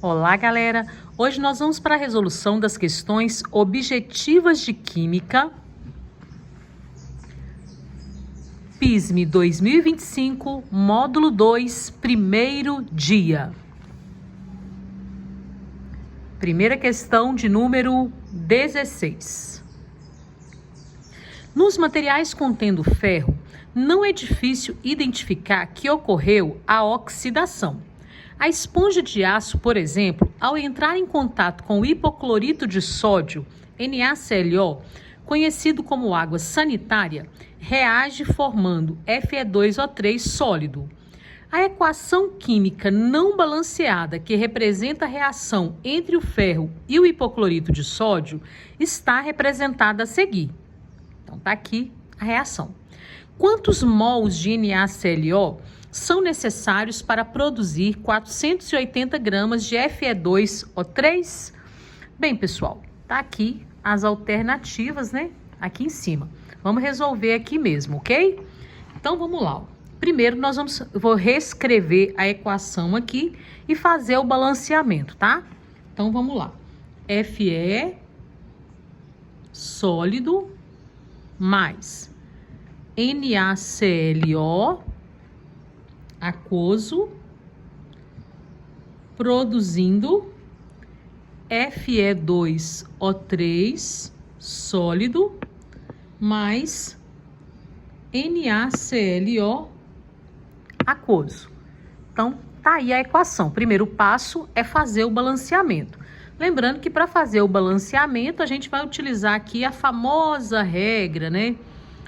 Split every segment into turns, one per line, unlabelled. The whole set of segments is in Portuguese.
Olá, galera! Hoje nós vamos para a resolução das questões objetivas de Química, PISM 2025, módulo 2, primeiro dia. Primeira questão de número 16. Nos materiais contendo ferro, não é difícil identificar que ocorreu a oxidação. A esponja de aço, por exemplo, ao entrar em contato com o hipoclorito de sódio, NaClO, conhecido como água sanitária, reage formando Fe2O3 sólido. A equação química não balanceada que representa a reação entre o ferro e o hipoclorito de sódio está representada a seguir. Então, está aqui a reação. Quantos mols de NaClO são necessários para produzir 480 gramas de Fe2O3? Bem, pessoal, tá aqui as alternativas, né? Aqui em cima. Vamos resolver aqui mesmo, ok? Então, vamos lá. Primeiro, vou reescrever a equação aqui e fazer o balanceamento, tá? Então, vamos lá. Fe sólido mais NaClO aquoso, produzindo Fe2O3 sólido mais NaClO aquoso. Então, tá aí a equação. Primeiro passo é fazer o balanceamento. Lembrando que para fazer o balanceamento, a gente vai utilizar aqui a famosa regra, né,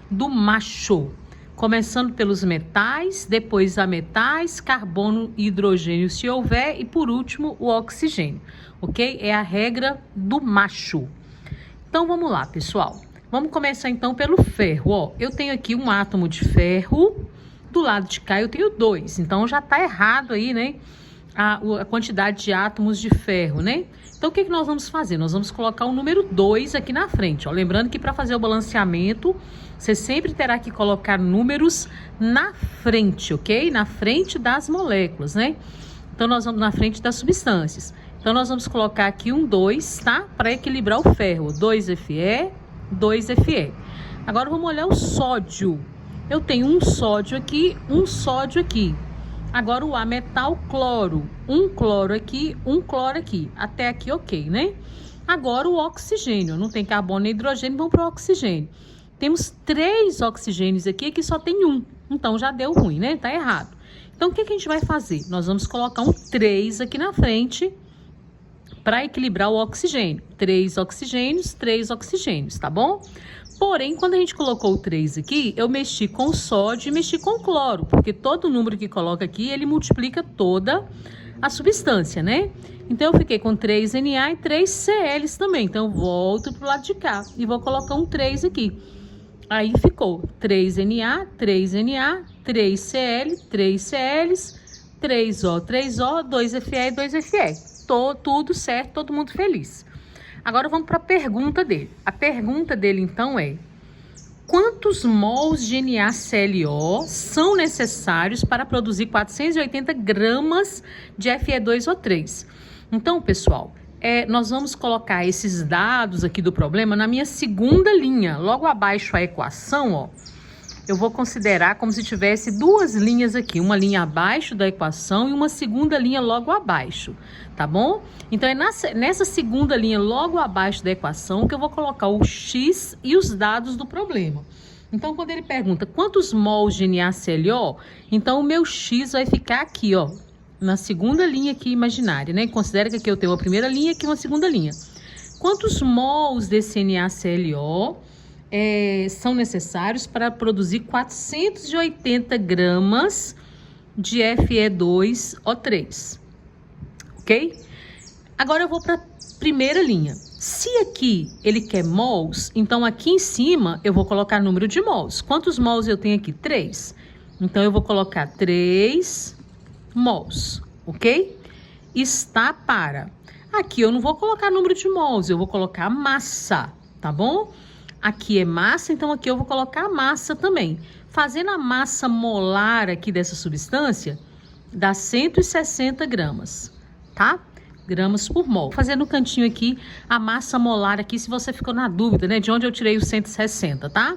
do macho. Começando pelos metais, depois ametais, carbono e hidrogênio se houver e por último o oxigênio, ok? É a regra do macho. Então vamos lá, pessoal. Vamos começar então pelo ferro, ó. Eu tenho aqui um átomo de ferro, do lado de cá eu tenho 2, então já tá errado aí, né? A quantidade de átomos de ferro, né? Então, o que nós vamos fazer? Nós vamos colocar o número 2 aqui na frente, ó. Lembrando que para fazer o balanceamento, você sempre terá que colocar números na frente, ok? Na frente das moléculas, né? Então, nós vamos na frente das substâncias. Então, nós vamos colocar aqui um 2, tá? Para equilibrar o ferro. 2Fe, 2Fe. Agora, vamos olhar o sódio. Eu tenho um sódio aqui, um sódio aqui. Agora o ametal cloro, um cloro aqui, um cloro aqui. Até aqui ok, né? Agora o oxigênio, não tem carbono e hidrogênio, vamos para o oxigênio. Temos 3 oxigênios aqui, aqui só tem um. Então já deu ruim, né? Tá errado. Então o que a gente vai fazer? Nós vamos colocar um 3 aqui na frente para equilibrar o oxigênio. 3 oxigênios, tá bom? Porém, quando a gente colocou o 3 aqui, eu mexi com o sódio e mexi com o cloro, porque todo número que coloca aqui, ele multiplica toda a substância, né? Então, eu fiquei com 3 Na e 3 Cls também. Então, eu volto pro lado de cá e vou colocar um 3 aqui. Aí, ficou 3 Na, 3 Cl, 3 Cls, 3O, 2Fe e 2Fe. Tudo certo, todo mundo feliz. Agora vamos para a pergunta dele. A pergunta dele, então, é: quantos mols de NaClO são necessários para produzir 480 gramas de Fe2O3? Então, pessoal, nós vamos colocar esses dados aqui do problema na minha segunda linha. Logo abaixo a equação, ó, eu vou considerar como se tivesse 2 linhas aqui. Uma linha abaixo da equação e uma segunda linha logo abaixo, tá bom? Então, é nessa segunda linha logo abaixo da equação que eu vou colocar o X e os dados do problema. Então, quando ele pergunta quantos mols de NaClO, então o meu X vai ficar aqui, ó, na segunda linha aqui imaginária, né? Considera que aqui eu tenho uma primeira linha e aqui uma segunda linha. Quantos mols desse NaClO são necessários para produzir 480 gramas de Fe2O3, ok? Agora eu vou para a primeira linha. Se aqui ele quer mols, então aqui em cima eu vou colocar número de mols. Quantos mols eu tenho aqui? 3. Então eu vou colocar 3 mols, ok? Está para. Aqui eu não vou colocar número de mols, eu vou colocar massa, tá bom? Aqui é massa, então aqui eu vou colocar a massa também. Fazendo a massa molar aqui dessa substância, dá 160 gramas, tá? gramas por mol. Vou fazer no cantinho aqui a massa molar aqui, se você ficou na dúvida, né, de onde eu tirei os 160, tá?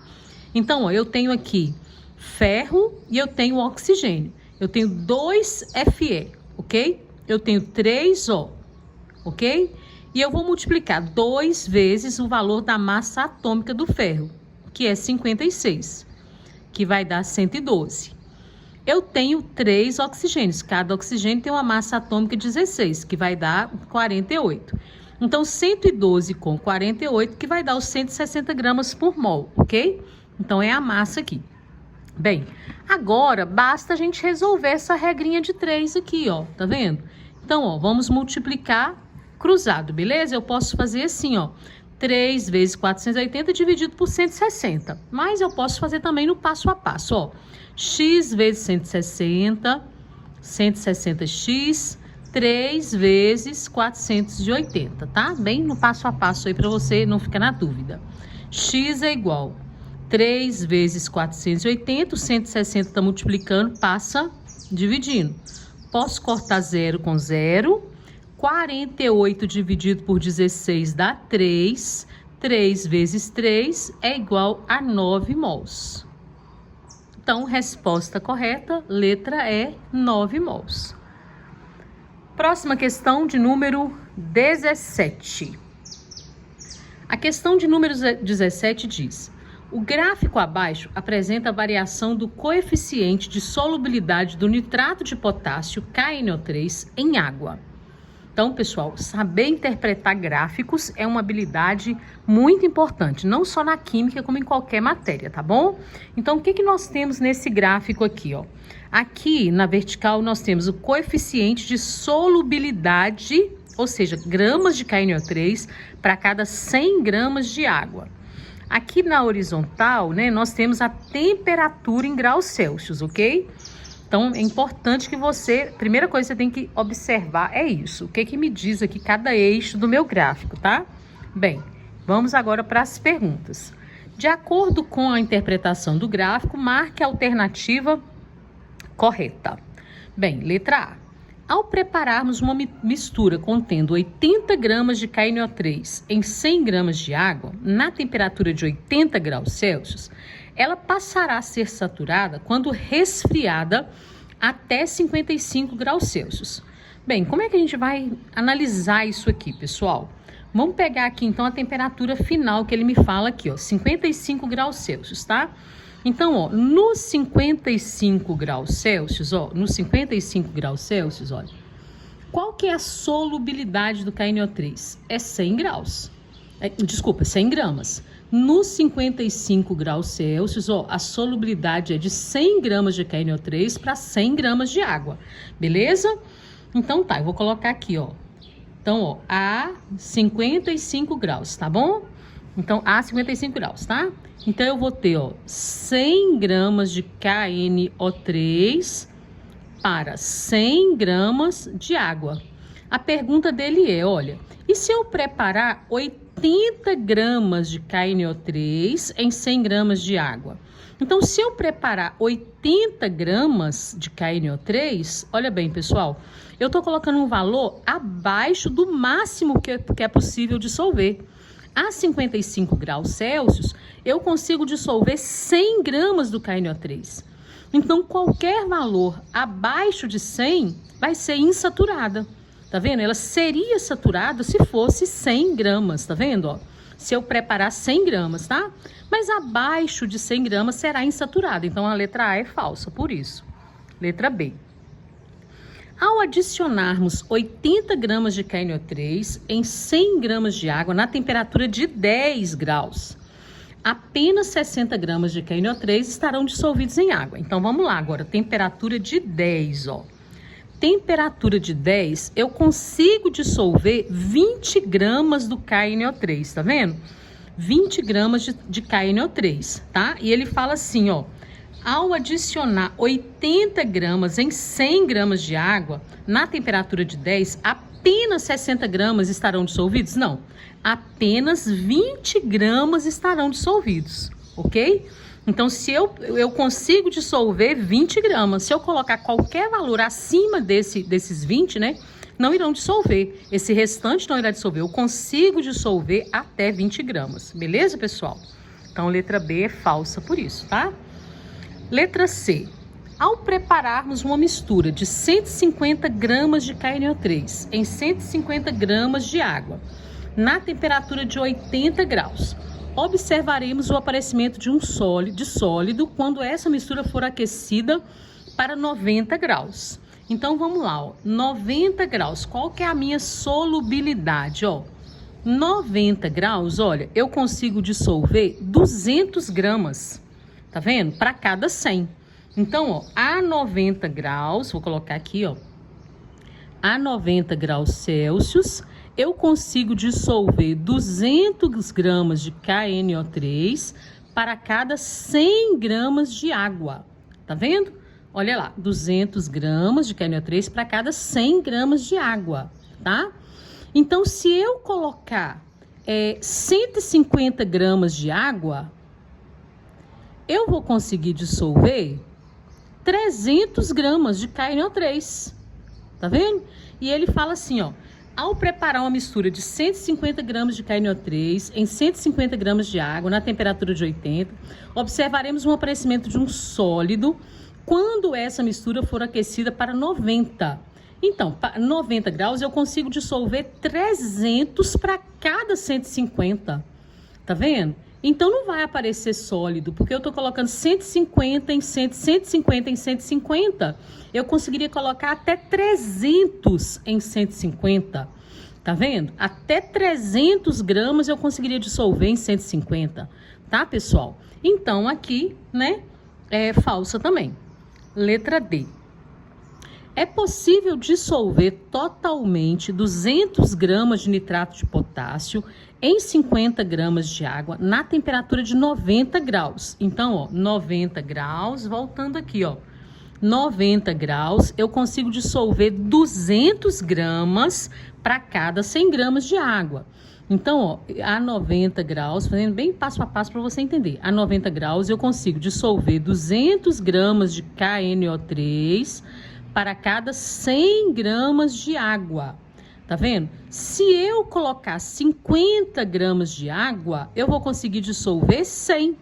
Então, ó, eu tenho aqui ferro e eu tenho oxigênio. Eu tenho 2 Fe, ok? Eu tenho 3 O, ok? E eu vou multiplicar 2 vezes o valor da massa atômica do ferro, que é 56, que vai dar 112. Eu tenho 3 oxigênios, cada oxigênio tem uma massa atômica de 16, que vai dar 48. Então, 112 com 48, que vai dar os 160 gramas por mol, ok? Então, é a massa aqui. Bem, agora basta a gente resolver essa regrinha de 3 aqui, ó, tá vendo? Então, ó, vamos multiplicar cruzado, beleza? Eu posso fazer assim, ó, 3 vezes 480 dividido por 160. Mas eu posso fazer também no passo a passo, ó. X vezes 160, 160x, 3 vezes 480, tá? Bem no passo a passo aí para você não ficar na dúvida. X é igual 3 vezes 480, 160 tá multiplicando, passa dividindo. Posso cortar 0 com 0. 48 dividido por 16 dá 3. 3 vezes 3 é igual a 9 mols. Então, resposta correta, letra E, 9 mols. Próxima questão de número 17. A questão de número 17 diz: o gráfico abaixo apresenta a variação do coeficiente de solubilidade do nitrato de potássio KNO3 em água. Então, pessoal, saber interpretar gráficos é uma habilidade muito importante, não só na química, como em qualquer matéria, tá bom? Então, o que nós temos nesse gráfico aqui, ó? Aqui, na vertical, nós temos o coeficiente de solubilidade, ou seja, gramas de KNO3 para cada 100 gramas de água. Aqui na horizontal, né, nós temos a temperatura em graus Celsius, ok? Então, é importante que você, primeira coisa que você tem que observar é isso. O que me diz aqui cada eixo do meu gráfico, tá? Bem, vamos agora para as perguntas. De acordo com a interpretação do gráfico, marque a alternativa correta. Bem, letra A. Ao prepararmos uma mistura contendo 80 gramas de KNO3 em 100 gramas de água, na temperatura de 80 graus Celsius, ela passará a ser saturada quando resfriada até 55 graus Celsius. Bem, como é que a gente vai analisar isso aqui, pessoal? Vamos pegar aqui, então, a temperatura final que ele me fala aqui, ó, 55 graus Celsius, tá? Então, ó, nos 55 graus Celsius, ó, nos 55 graus Celsius, olha, qual que é a solubilidade do KNO3? É 100 graus. Desculpa, 100 gramas. Nos 55 graus Celsius, ó, a solubilidade é de 100 gramas de KNO3 para 100 gramas de água, beleza? Então tá, eu vou colocar aqui, ó. Então, ó, a 55 graus, tá bom? Então, a 55 graus, tá? Então, eu vou ter, ó, 100 gramas de KNO3 para 100 gramas de água. A pergunta dele é, olha, e se eu preparar 80 gramas de KNO3 em 100 gramas de água? Então, se eu preparar 80 gramas de KNO3, olha bem, pessoal, eu estou colocando um valor abaixo do máximo que é possível dissolver. A 55 graus Celsius, eu consigo dissolver 100 gramas do KNO3. Então, qualquer valor abaixo de 100 vai ser insaturada. Tá vendo? Ela seria saturada se fosse 100 gramas, tá vendo? Ó, se eu preparar 100 gramas, tá? Mas abaixo de 100 gramas será insaturada. Então, a letra A é falsa, por isso. Letra B. Ao adicionarmos 80 gramas de KNO3 em 100 gramas de água na temperatura de 10 graus, apenas 60 gramas de KNO3 estarão dissolvidos em água. Então, vamos lá agora. Temperatura de 10, ó. Temperatura de 10, eu consigo dissolver 20 gramas do KNO3, tá vendo? 20 gramas de KNO3, tá? E ele fala assim, ó, ao adicionar 80 gramas em 100 gramas de água, na temperatura de 10, apenas 60 gramas estarão dissolvidos? Não, apenas 20 gramas estarão dissolvidos, ok? Então, se eu consigo dissolver 20 gramas, se eu colocar qualquer valor acima desses 20, né, não irão dissolver. Esse restante não irá dissolver. Eu consigo dissolver até 20 gramas. Beleza, pessoal? Então, letra B é falsa por isso, tá? Letra C. Ao prepararmos uma mistura de 150 gramas de KNO3 em 150 gramas de água, na temperatura de 80 graus, observaremos o aparecimento de um sólido quando essa mistura for aquecida para 90 graus. Então, vamos lá, ó. 90 graus, qual que é a minha solubilidade, ó? 90 graus, olha, eu consigo dissolver 200 gramas, tá vendo? Para cada 100. Então, ó, a 90 graus, vou colocar aqui, ó, a 90 graus Celsius, eu consigo dissolver 200 gramas de KNO3 para cada 100 gramas de água, tá vendo? Olha lá, 200 gramas de KNO3 para cada 100 gramas de água, tá? Então, se eu colocar 150 gramas de água, eu vou conseguir dissolver 300 gramas de KNO3, tá vendo? E ele fala assim, ó, ao preparar uma mistura de 150 gramas de KNO3 em 150 gramas de água na temperatura de 80, observaremos um aparecimento de um sólido quando essa mistura for aquecida para 90. Então, para 90 graus eu consigo dissolver 300 para cada 150, tá vendo? Então, não vai aparecer sólido, porque eu estou colocando 150 em 100, 150 em 150. Eu conseguiria colocar até 300 em 150, tá vendo? Até 300 gramas eu conseguiria dissolver em 150, tá, pessoal? Então, aqui, né, é falsa também. Letra D. É possível dissolver totalmente 200 gramas de nitrato de potássio em 50 gramas de água na temperatura de 90 graus. Então, ó, 90 graus, voltando aqui, ó, 90 graus, eu consigo dissolver 200 gramas para cada 100 gramas de água. Então, ó, a 90 graus, fazendo bem passo a passo para você entender. A 90 graus, eu consigo dissolver 200 gramas de KNO3 para cada 100 gramas de água. Tá vendo? Se eu colocar 50 gramas de água, eu vou conseguir dissolver 100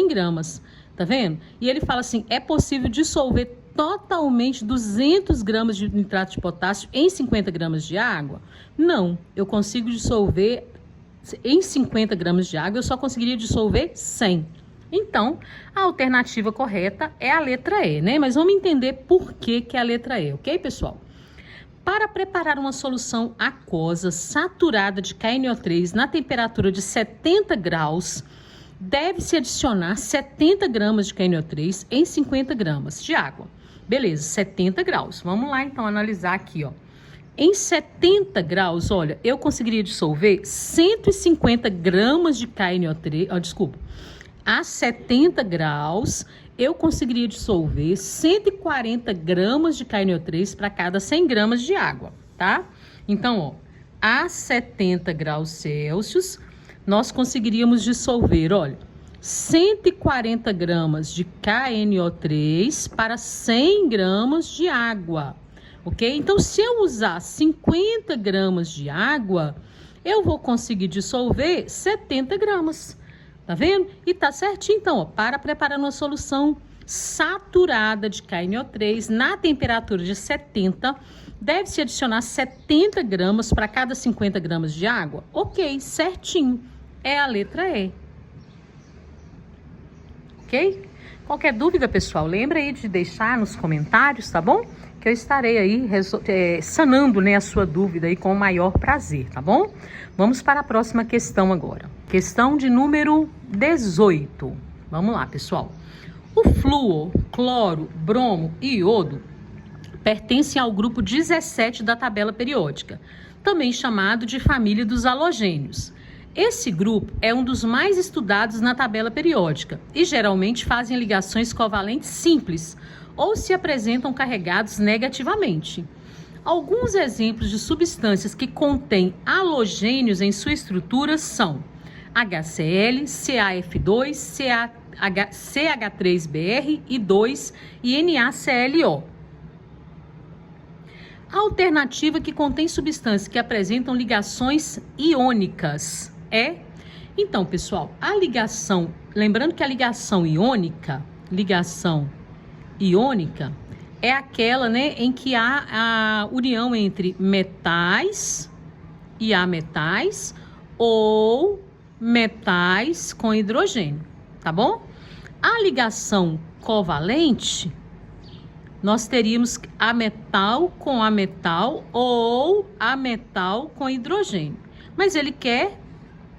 gramas. Tá vendo? E ele fala assim, é possível dissolver totalmente 200 gramas de nitrato de potássio em 50 gramas de água? Não, eu consigo dissolver em 50 gramas de água, eu só conseguiria dissolver 100. Então, a alternativa correta é a letra E, né? Mas vamos entender por que é a letra E, ok, pessoal? Para preparar uma solução aquosa saturada de KNO3 na temperatura de 70 graus, deve-se adicionar 70 gramas de KNO3 em 50 gramas de água. Beleza, 70 graus. Vamos lá, então, analisar aqui, ó. Em 70 graus, olha, eu conseguiria dissolver 150 gramas de KNO3, a 70 graus, eu conseguiria dissolver 140 gramas de KNO3 para cada 100 gramas de água, tá? Então, ó, a 70 graus Celsius, nós conseguiríamos dissolver, olha, 140 gramas de KNO3 para 100 gramas de água, ok? Então, se eu usar 50 gramas de água, eu vou conseguir dissolver 70 gramas. Tá vendo? E tá certinho, então, ó, para preparar uma solução saturada de KNO3 na temperatura de 70, deve-se adicionar 70 gramas para cada 50 gramas de água? Ok, certinho. É a letra E. Ok? Qualquer dúvida, pessoal, lembra aí de deixar nos comentários, tá bom? Que eu estarei aí sanando, né, a sua dúvida aí com o maior prazer, tá bom? Vamos para a próxima questão agora. Questão de número 18. Vamos lá, pessoal. O flúor, cloro, bromo e iodo pertencem ao grupo 17 da tabela periódica, também chamado de família dos halogênios. Esse grupo é um dos mais estudados na tabela periódica e geralmente fazem ligações covalentes simples ou se apresentam carregados negativamente. Alguns exemplos de substâncias que contêm halogênios em sua estrutura são HCl, CaF2, CH3Br e 2 e NaClO. A alternativa que contém substâncias que apresentam ligações iônicas é... Então, pessoal, a ligação... Lembrando que a ligação iônica é aquela, né, em que há a união entre metais e ametais ou metais com hidrogênio, tá bom? A ligação covalente, nós teríamos ametal com ametal ou ametal com hidrogênio. Mas ele quer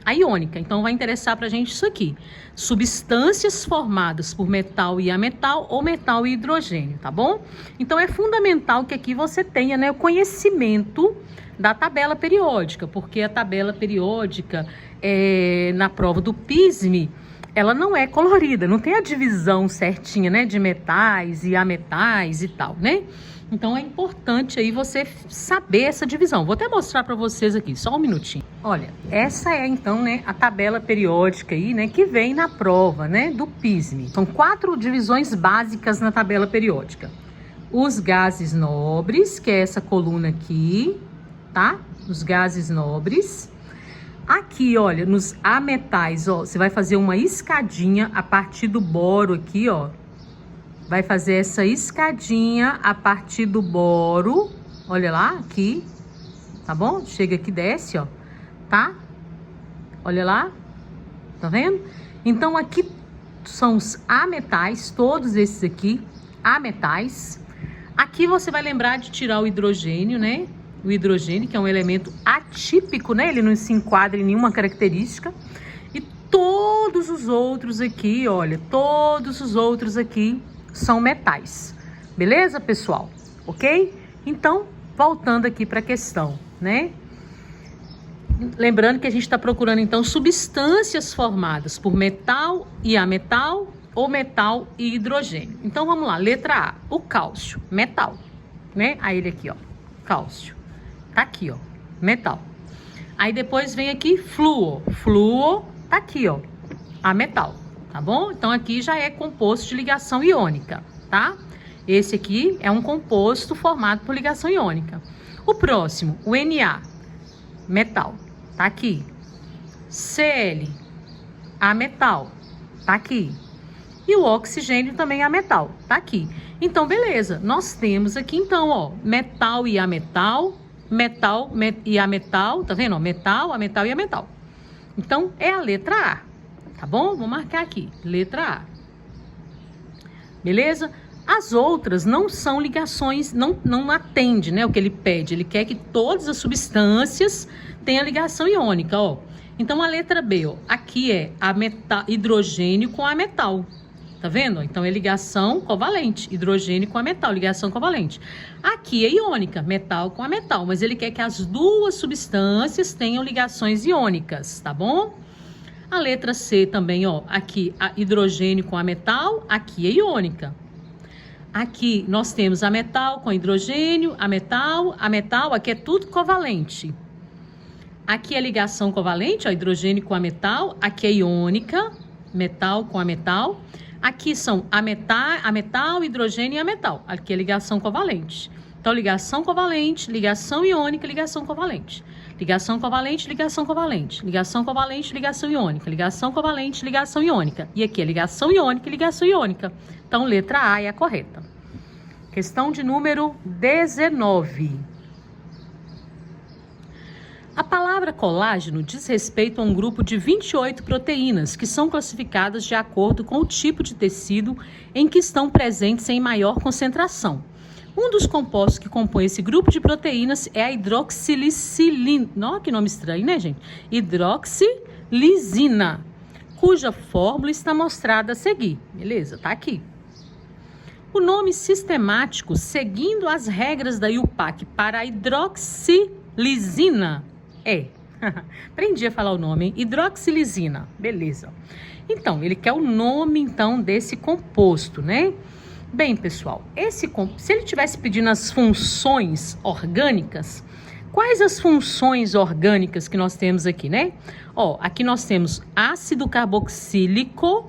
a iônica, então vai interessar pra gente isso aqui. Substâncias formadas por metal e ametal ou metal e hidrogênio, tá bom? Então é fundamental que aqui você tenha, né, o conhecimento da tabela periódica, porque a tabela periódica na prova do PISME, ela não é colorida, não tem a divisão certinha, né, de metais e ametais e tal, né? Então é importante aí você saber essa divisão. Vou até mostrar para vocês aqui, só um minutinho. Olha, essa é então, né, a tabela periódica aí, né, que vem na prova, né, do PISME. São 4 divisões básicas na tabela periódica. Os gases nobres, que é essa coluna aqui, tá? Os gases nobres. Aqui, olha, nos ametais, ó, você vai fazer uma escadinha a partir do boro aqui, ó. Vai fazer essa escadinha a partir do boro, olha lá, aqui, tá bom? Chega aqui, desce, ó, tá? Olha lá, tá vendo? Então, aqui são os ametais, todos esses aqui, ametais. Aqui você vai lembrar de tirar o hidrogênio, né? O hidrogênio, que é um elemento atípico, né? Ele não se enquadra em nenhuma característica. E todos os outros aqui, olha, todos os outros aqui são metais. Beleza, pessoal? Ok? Então, voltando aqui para a questão, né? Lembrando que a gente está procurando, então, substâncias formadas por metal e ametal ou metal e hidrogênio. Então, vamos lá. Letra A, o cálcio, metal, né? Aí ele aqui, ó, cálcio. Tá aqui, ó, metal. Aí depois vem aqui flúor. Flúor tá aqui, ó, ametal, tá bom? Então aqui já é composto de ligação iônica, tá? Esse aqui é um composto formado por ligação iônica. O próximo, o Na, metal, tá aqui. Cl, ametal, tá aqui. E o oxigênio também é ametal, tá aqui. Então, beleza, nós temos aqui, então, ó, metal e ametal, metal e ametal, tá vendo? Ó, metal, ametal e ametal. Então, é a letra A, tá bom? Vou marcar aqui, letra A. Beleza? As outras não são ligações, não atende, né, o que ele pede. Ele quer que todas as substâncias tenham ligação iônica, ó. Então, a letra B, ó, aqui é hidrogênio com ametal. Tá vendo? Então, é ligação covalente, hidrogênio com ametal, ligação covalente. Aqui é iônica, metal com ametal, mas ele quer que as duas substâncias tenham ligações iônicas, tá bom? A letra C também, ó, aqui hidrogênio com ametal, aqui é iônica. Aqui nós temos ametal com hidrogênio, ametal, aqui é tudo covalente. Aqui é ligação covalente, ó, hidrogênio com ametal, aqui é iônica, metal com ametal. Aqui são ametal, hidrogênio e ametal. Aqui é ligação covalente. Então, ligação covalente, ligação iônica, ligação covalente. Ligação covalente, ligação covalente. Ligação covalente, ligação iônica. Ligação covalente, ligação iônica. E aqui é ligação iônica e ligação iônica. Então, letra A é a correta. Questão de número 19. A palavra colágeno diz respeito a um grupo de 28 proteínas que são classificadas de acordo com o tipo de tecido em que estão presentes em maior concentração. Um dos compostos que compõe esse grupo de proteínas é a hidroxilicilina. Nossa, que nome estranho, né, gente? Hidroxilisina, cuja fórmula está mostrada a seguir. Beleza? Tá aqui. O nome sistemático, seguindo as regras da IUPAC para a hidroxilisina, aprendi a falar o nome, hein? Hidroxilisina, beleza. Então, ele quer o nome, então, desse composto, né? Bem, pessoal, se ele tivesse pedindo as funções orgânicas, Quais as funções orgânicas que nós temos aqui, né? Ó, aqui nós temos ácido carboxílico,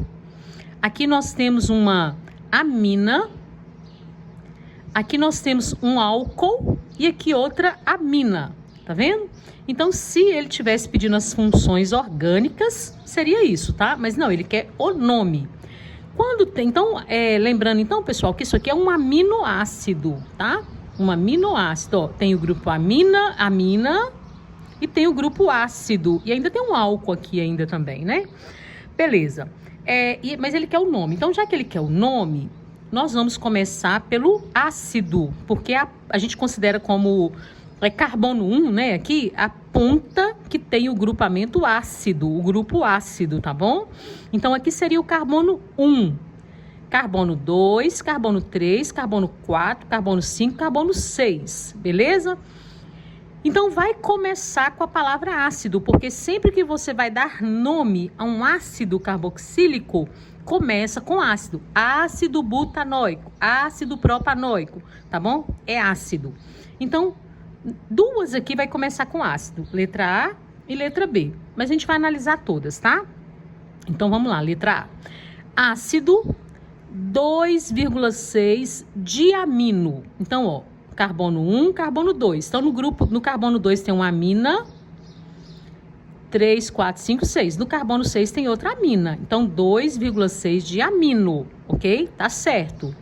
aqui nós temos uma amina, aqui nós temos um álcool e aqui outra amina, tá vendo? Então, se ele tivesse pedindo as funções orgânicas, seria isso, tá? Mas não, ele quer o nome. Quando tem, então, lembrando então, pessoal, que isso aqui é um aminoácido, tá? Um aminoácido, ó, tem o grupo amina e tem o grupo ácido. E ainda tem um álcool aqui ainda também, né? Beleza. Mas ele quer o nome. Então, já que ele quer o nome, nós vamos começar pelo ácido, porque a gente considera como carbono 1, né? Aqui, a ponta que tem o grupamento ácido, o grupo ácido, tá bom? Então, aqui seria o carbono 1. Carbono 2, carbono 3, carbono 4, carbono 5, carbono 6, beleza? Então, vai começar com a palavra ácido, porque sempre que você vai dar nome a um ácido carboxílico, começa com ácido. Ácido butanoico, ácido propanoico, tá bom? É ácido. Então, duas aqui vai começar com ácido, letra A e letra B. Mas a gente vai analisar todas, tá? Então, vamos lá, letra A. Ácido 2,6 diamino. Então, ó, carbono 1, carbono 2. Então, no carbono 2 tem uma amina, 3, 4, 5, 6. No carbono 6 tem outra amina. Então, 2,6 diamino, ok? Tá certo.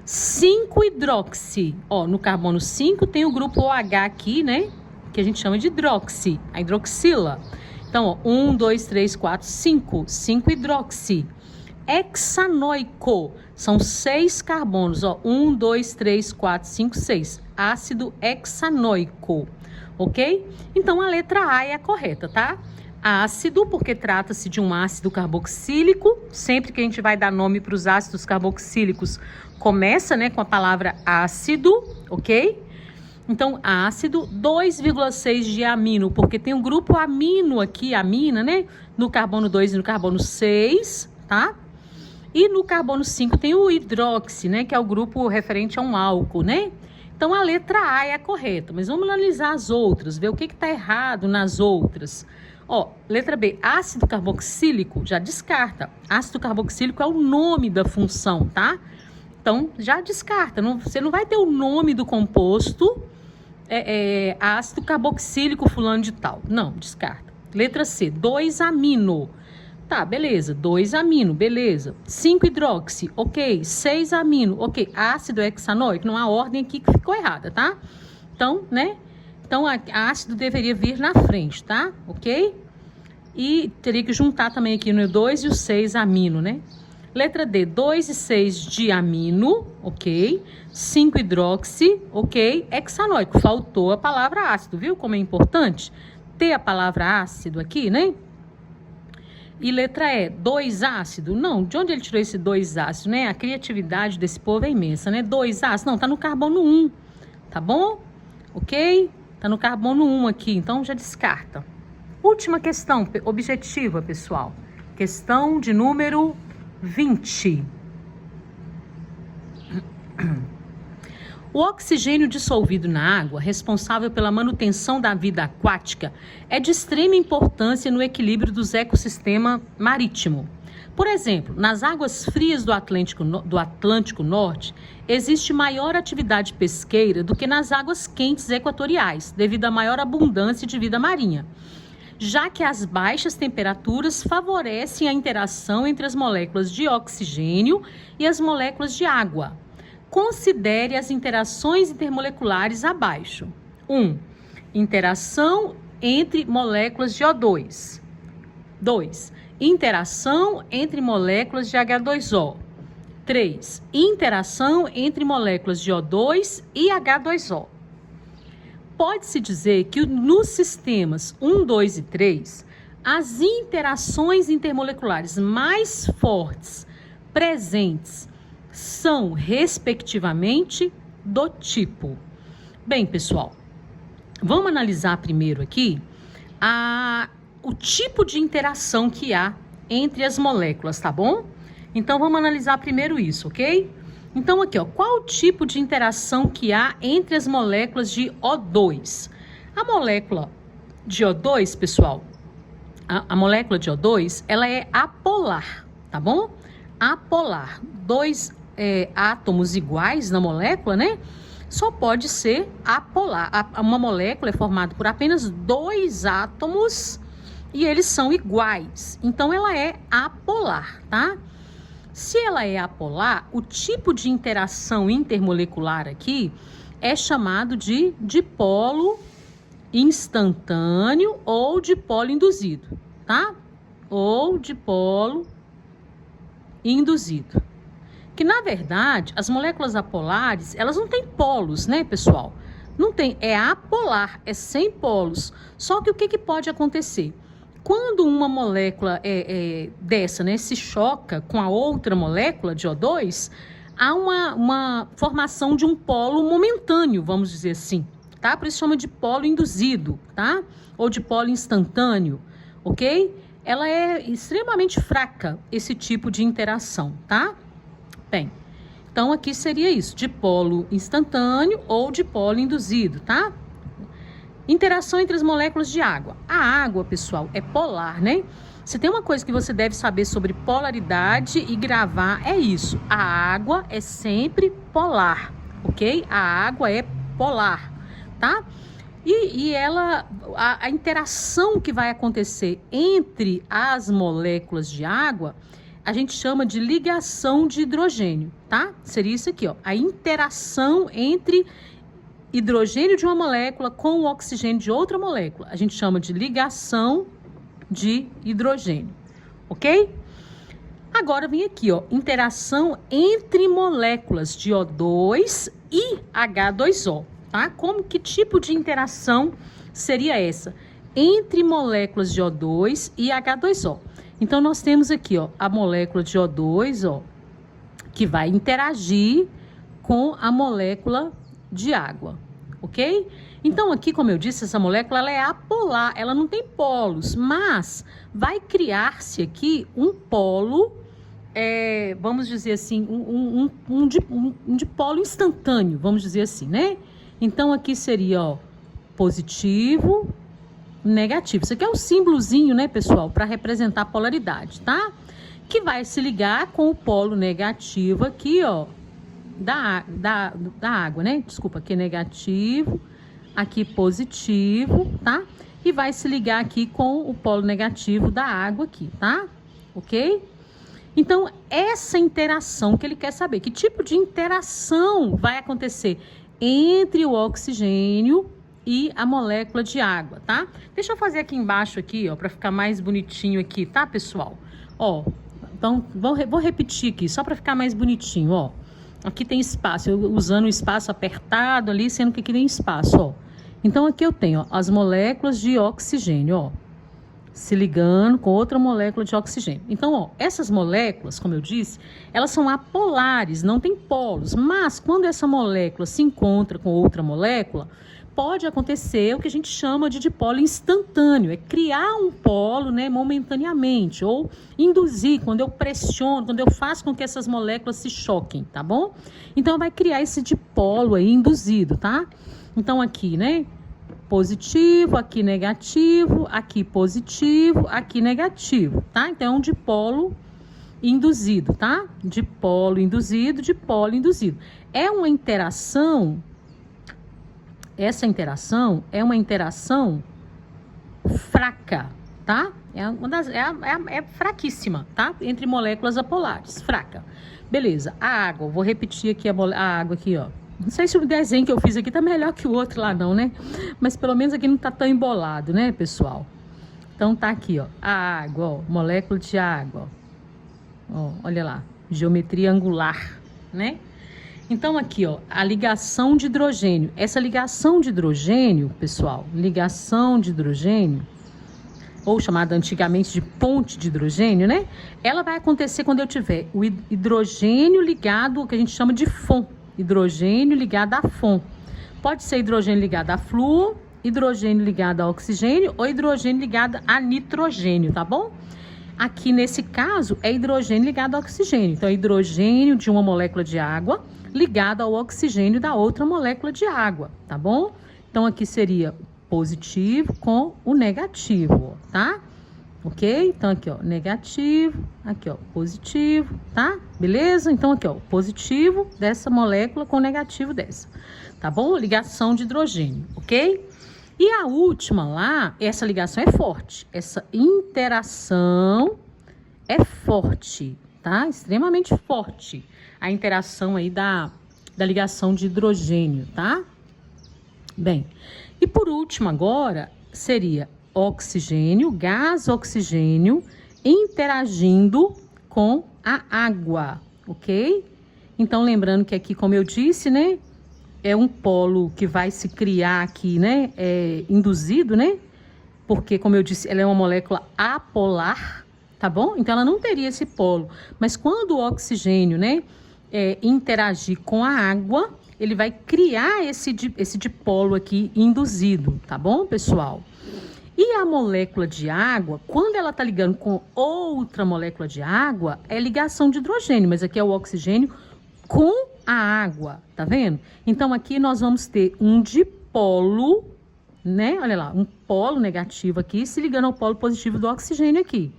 5-hidroxi. Ó, no carbono 5 tem o grupo OH aqui, né? Que a gente chama de hidroxi, a hidroxila. Então, ó, 1, 2, 3, 4, 5. 5-hidroxi. Hexanoico. São 6 carbonos, ó. 1, 2, 3, 4, 5, 6. Ácido hexanoico, ok? Então, a letra A é a correta, tá? Ácido, porque trata-se de um ácido carboxílico. Sempre que a gente vai dar nome para os ácidos carboxílicos, começa, né, com a palavra ácido, ok? Então, ácido 2,6 diamino, porque tem um grupo amino aqui, amina, né? No carbono 2 e no carbono 6, tá? E no carbono 5 tem o hidroxi, né? Que é o grupo referente a um álcool, né? Então, a letra A é a correta, mas vamos analisar as outras, ver o que está errado nas outras. Ó, letra B, ácido carboxílico, já descarta. Ácido carboxílico é o nome da função, tá? Então, já descarta. Você não vai ter o nome do composto, ácido carboxílico fulano de tal. Não, descarta. Letra C, 2-amino. Tá, beleza. 2-amino, beleza. 5-hidroxi, ok. 6-amino, ok. Ácido hexanoico, não há ordem aqui que ficou errada, tá? Então, né? Então, ácido deveria vir na frente, tá? Ok? E teria que juntar também aqui no 2 e o 6-amino, né? Letra D, 2 e 6 diamino, ok. 5-hidroxi, ok. Hexanoico, faltou a palavra ácido, viu como é importante ter a palavra ácido aqui, né? E letra E, 2-ácido? Não, de onde ele tirou esse 2-ácido, né? A criatividade desse povo é imensa, né? 2-ácido, não, tá no carbono 1, tá bom? Ok? Tá no carbono 1 aqui, então já descarta. Última questão objetiva, pessoal. Questão de número 20. O oxigênio dissolvido na água, responsável pela manutenção da vida aquática, é de extrema importância no equilíbrio do ecossistema marítimo. Por exemplo, nas águas frias do Atlântico Norte, existe maior atividade pesqueira do que nas águas quentes equatoriais, devido à maior abundância de vida marinha, já que as baixas temperaturas favorecem a interação entre as moléculas de oxigênio e as moléculas de água. Considere as interações intermoleculares abaixo. 1. Interação entre moléculas de O2. 2. Interação entre moléculas de H2O. 3. Interação entre moléculas de O2 e H2O. Pode-se dizer que nos sistemas 1, 2 e 3, as interações intermoleculares mais fortes presentes são, respectivamente, do tipo. Bem, pessoal, vamos analisar primeiro aqui o tipo de interação que há entre as moléculas, tá bom? Então, vamos analisar primeiro isso, ok? Então, aqui, ó, qual o tipo de interação que há entre as moléculas de O2? A molécula de O2, pessoal, a molécula de O2, ela é apolar, tá bom? Apolar. Dois átomos iguais na molécula, né? Só pode ser apolar. Uma molécula é formada por apenas 2 átomos e eles são iguais. Então, ela é apolar, tá? Se ela é apolar, o tipo de interação intermolecular aqui é chamado de dipolo instantâneo ou dipolo induzido, tá? Ou dipolo induzido. Que, na verdade, as moléculas apolares, elas não têm polos, né, pessoal? Não tem, é apolar, é sem polos. Só que o que pode acontecer? Quando uma molécula dessa, né, se choca com a outra molécula de O2, há uma formação de um polo momentâneo, vamos dizer assim, tá? Por isso chama de polo induzido, tá? Ou de polo instantâneo, ok? Ela é extremamente fraca, esse tipo de interação, tá? Bem, então aqui seria isso, dipolo instantâneo ou dipolo induzido, tá? Interação entre as moléculas de água. A água, pessoal, é polar, né? Se tem uma coisa que você deve saber sobre polaridade e gravar, é isso. A água é sempre polar, ok? A água é polar, tá? E a interação que vai acontecer entre as moléculas de água, a gente chama de ligação de hidrogênio, tá? Seria isso aqui, ó. A interação entre hidrogênio de uma molécula com o oxigênio de outra molécula. A gente chama de ligação de hidrogênio, ok? Agora vem aqui, ó, interação entre moléculas de O2 e H2O, tá? Que tipo de interação seria essa? Entre moléculas de O2 e H2O. Então, nós temos aqui, ó, a molécula de O2, ó, que vai interagir com a molécula de água, ok? Então, aqui, como eu disse, essa molécula ela é apolar, ela não tem polos, mas vai criar-se aqui um polo, vamos dizer assim, um dipolo instantâneo, vamos dizer assim, né? Então, aqui seria, ó, positivo, negativo. Isso aqui é um símbolozinho, né, pessoal, para representar a polaridade, tá? Que vai se ligar com o polo negativo aqui, ó, da água, né? Desculpa, aqui é negativo, aqui positivo, tá? E vai se ligar aqui com o polo negativo da água aqui, tá? Ok? Então, essa interação que ele quer saber, que tipo de interação vai acontecer entre o oxigênio e a molécula de água, tá? Deixa eu fazer aqui embaixo aqui, ó, para ficar mais bonitinho aqui, tá, pessoal? Ó, então, vou repetir aqui, só para ficar mais bonitinho, ó. Aqui tem espaço, eu usando o espaço apertado ali, sendo que aqui tem espaço, ó. Então, aqui eu tenho, ó, as moléculas de oxigênio, ó, se ligando com outra molécula de oxigênio. Então, ó, essas moléculas, como eu disse, elas são apolares, não tem polos. Mas, quando essa molécula se encontra com outra molécula, pode acontecer o que a gente chama de dipolo instantâneo, é criar um polo, né, momentaneamente, ou induzir, quando eu pressiono, quando eu faço com que essas moléculas se choquem, tá bom? Então, vai criar esse dipolo aí induzido, tá? Então, aqui, né, positivo, aqui negativo, aqui positivo, aqui negativo, tá? Então, é um dipolo induzido, tá? Dipolo induzido, dipolo induzido. É uma interação... Essa interação é uma interação fraca, tá? É fraquíssima, tá? Entre moléculas apolares, fraca. Beleza, a água, vou repetir aqui a água aqui, ó. Não sei se o desenho que eu fiz aqui tá melhor que o outro lá não, né? Mas pelo menos aqui não tá tão embolado, né, pessoal? Então tá aqui, ó, a água, ó, molécula de água, ó, olha lá, geometria angular, né? Então, aqui, ó, a ligação de hidrogênio. Essa ligação de hidrogênio, pessoal, ligação de hidrogênio, ou chamada antigamente de ponte de hidrogênio, né? Ela vai acontecer quando eu tiver o hidrogênio ligado, o que a gente chama de FON. Hidrogênio ligado a FON. Pode ser hidrogênio ligado a flúor, hidrogênio ligado a oxigênio ou hidrogênio ligado a nitrogênio, tá bom? Aqui, nesse caso, é hidrogênio ligado a oxigênio. Então, é hidrogênio de uma molécula de água ligado ao oxigênio da outra molécula de água, tá bom? Então, aqui seria positivo com o negativo, ó, tá? Ok? Então, aqui, ó, negativo, aqui, ó, positivo, tá? Beleza? Então, aqui, ó, positivo dessa molécula com negativo dessa, tá bom? Ligação de hidrogênio, ok? E a última lá, essa ligação é forte, essa interação é forte, tá? Extremamente forte a interação aí da ligação de hidrogênio, tá? Bem, e por último agora seria oxigênio, gás oxigênio interagindo com a água, ok? Então, lembrando que aqui, como eu disse, né, é um polo que vai se criar aqui, né, induzido, né? Porque, como eu disse, ela é uma molécula apolar, tá bom? Então, ela não teria esse polo. Mas quando o oxigênio, né, interagir com a água, ele vai criar esse dipolo aqui induzido, tá bom, pessoal? E a molécula de água, quando ela está ligando com outra molécula de água, é ligação de hidrogênio, mas aqui é o oxigênio com a água, tá vendo? Então, aqui nós vamos ter um dipolo, né? Olha lá, um polo negativo aqui se ligando ao polo positivo do oxigênio aqui,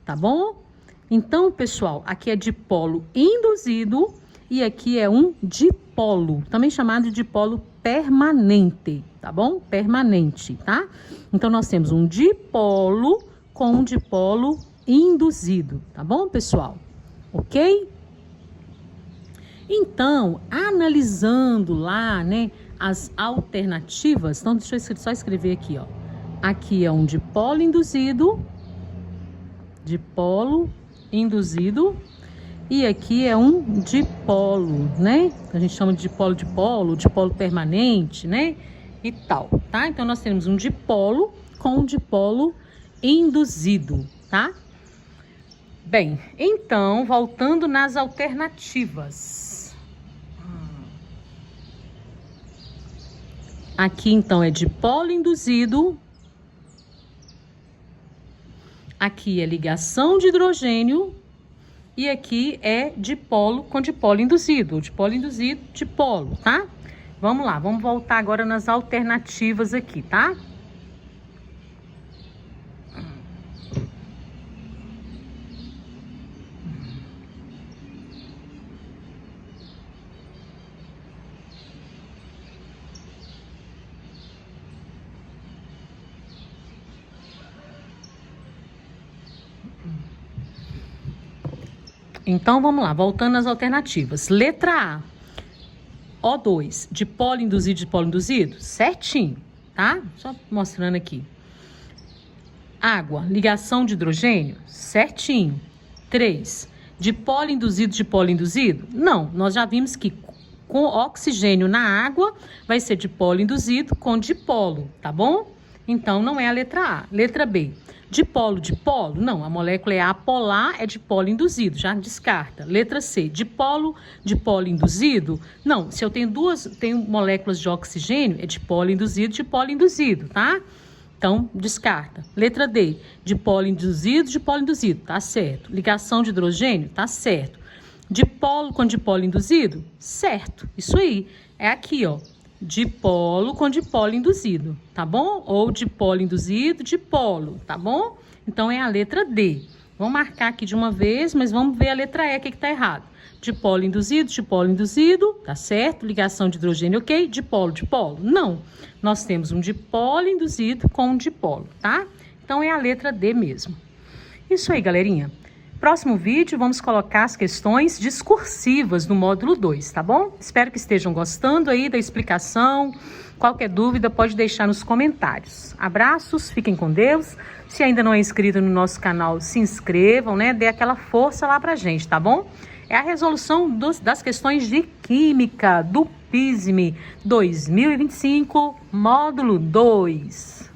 tá bom? Então, pessoal, aqui é dipolo induzido e aqui é um dipolo, também chamado de dipolo permanente, tá bom? Permanente, tá? Então, nós temos um dipolo com um dipolo induzido, tá bom, pessoal? Ok? Então, analisando lá, né, as alternativas, então deixa eu só escrever aqui, ó. Aqui é um dipolo induzido, e aqui é um dipolo, né? A gente chama de dipolo permanente, né? E tal, tá? Então, nós temos um dipolo com um dipolo induzido, tá? Bem, então, voltando nas alternativas. Aqui, então, é dipolo induzido. Aqui é ligação de hidrogênio. E aqui é dipolo com dipolo induzido. Dipolo induzido, dipolo, tá? Vamos lá, vamos voltar agora nas alternativas aqui, tá? Então, vamos lá, voltando às alternativas. Letra A, O2, dipolo induzido, dipolo induzido? Certinho, tá? Só mostrando aqui. Água, ligação de hidrogênio? Certinho. 3, dipolo induzido, dipolo induzido? Não, nós já vimos que com oxigênio na água vai ser dipolo induzido com dipolo, tá bom? Então, não é a letra A. Letra B, dipolo, dipolo? Não, a molécula é apolar, é dipolo induzido, já descarta. Letra C, dipolo, dipolo induzido? Não, se eu tenho tenho moléculas de oxigênio, é dipolo induzido, tá? Então, descarta. Letra D, dipolo induzido, tá certo. Ligação de hidrogênio, tá certo. Dipolo com dipolo induzido? Certo, isso aí. É aqui, ó. Dipolo com dipolo induzido, tá bom? Ou dipolo induzido, dipolo, tá bom? Então, é a letra D. Vamos marcar aqui de uma vez, mas vamos ver a letra E, o que tá errado. Dipolo induzido, tá certo? Ligação de hidrogênio, ok? Dipolo, dipolo? Não. Nós temos um dipolo induzido com um dipolo, tá? Então, é a letra D mesmo. Isso aí, galerinha. Próximo vídeo, vamos colocar as questões discursivas no módulo 2, tá bom? Espero que estejam gostando aí da explicação. Qualquer dúvida, pode deixar nos comentários. Abraços, fiquem com Deus. Se ainda não é inscrito no nosso canal, se inscrevam, né? Dê aquela força lá pra gente, tá bom? É a resolução das questões de Química do PISM 2025, módulo 2.